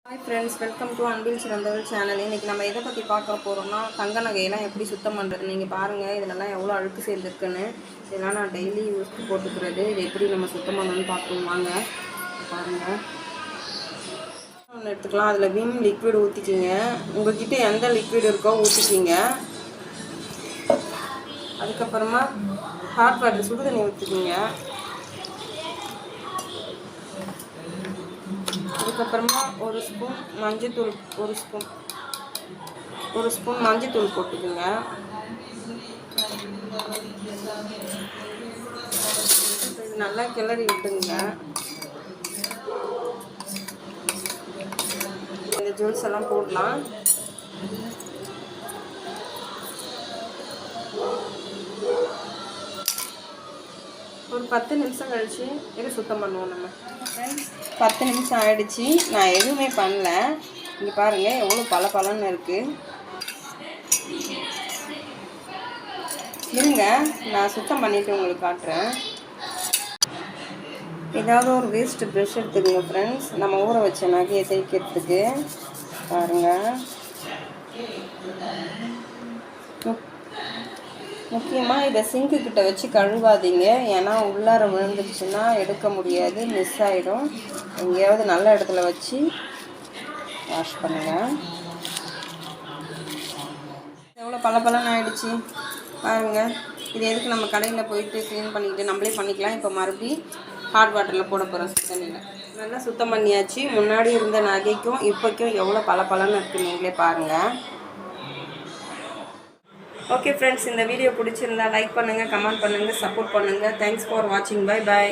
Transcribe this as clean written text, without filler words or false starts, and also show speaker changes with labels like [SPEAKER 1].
[SPEAKER 1] Hi friends, welcome to அன்பில் சிறந்தவள் channel. இன்றைக்கி நம்ம எதை பற்றி பார்க்க போகிறோம்னா, தங்க நகையெல்லாம் எப்படி சுத்தம் பண்ணுறது. நீங்கள் பாருங்கள், இதிலெல்லாம் எவ்வளோ அழுக்கு சேர்ந்துருக்குன்னு. இதெல்லாம் நான் டெய்லி யூஸ்க்கு போட்டுக்கிறது. இது எப்படி நம்ம சுத்தம் பண்ணணும்னு பார்க்கணும் வாங்க. பாருங்கள், ஒன்று எடுத்துக்கலாம். அதில் விம் லிக்விட் ஊற்றிக்கிங்க. உங்கள்கிட்ட எந்த லிக்விட் இருக்கோ ஊற்றிக்கிங்க. அதுக்கப்புறமா ஹாட் வாட்டர் சுடு தண்ணி ஊற்றிக்கிங்க. அதுக்கப்புறமா ஒரு ஸ்பூன் மஞ்சத்தூள் ஒரு ஸ்பூன் மஞ்சத்தூள் போட்டுக்குங்க. இது நல்லா கிளறி விட்டுங்க. இந்த ஜூஸ் எல்லாம் போடலாம். ஒரு 10 நிமிஷம் கழிச்சு இது சுத்தம் பண்ணுவோம் நம்ம. 10 நிமிஷம் ஆகிடுச்சு. நான் எதுவுமே பண்ணல. இங்கே பாருங்கள் எவ்வளோ பளபளன்னு இருக்குது. இருங்க, நான் சுத்தம் பண்ணிவிட்டு உங்களுக்கு காட்டுறேன். ஏதாவது ஒரு வேஸ்ட்டு ப்ரெஷ் எடுத்துக்கோங்க ஃப்ரெண்ட்ஸ். நம்ம ஊற வச்ச நகையை தேய்க்கிறதுக்கு. பாருங்கள், முக்கியமாக இதை சிங்க்கு கிட்ட வச்சு கழுவாதீங்க. ஏன்னா உள்ளார விழுந்துருச்சுன்னா எடுக்க முடியாது, மிஸ் ஆகிடும். எங்கேயாவது நல்ல இடத்துல வச்சு வாஷ் பண்ணுங்கள். எவ்வளோ பளபளன்னு ஆகிடுச்சு பாருங்கள். இது எதுக்கு நம்ம கடையில் போயிட்டு க்ளீன் பண்ணிக்கிட்டு நம்மளே பண்ணிக்கலாம். இப்போ மறுபடியும் ஹாட் வாட்டரில் போட போகிறோம் சுத்தண்ணியில். நல்லா சுத்தம் பண்ணியாச்சு. முன்னாடி இருந்த நகைக்கும் இப்போக்கும் எவ்வளோ பளபளன்னு இருக்குது நீங்களே பாருங்கள். ஓகே ஃப்ரெண்ட்ஸ், இந்த வீடியோ பிடிச்சிருந்தா லைக் பண்ணுங்கள், கமெண்ட் பண்ணுங்கள், சப்போர்ட் பண்ணுங்கள். தேங்க்ஸ் ஃபார் வாட்சிங். Bye bye.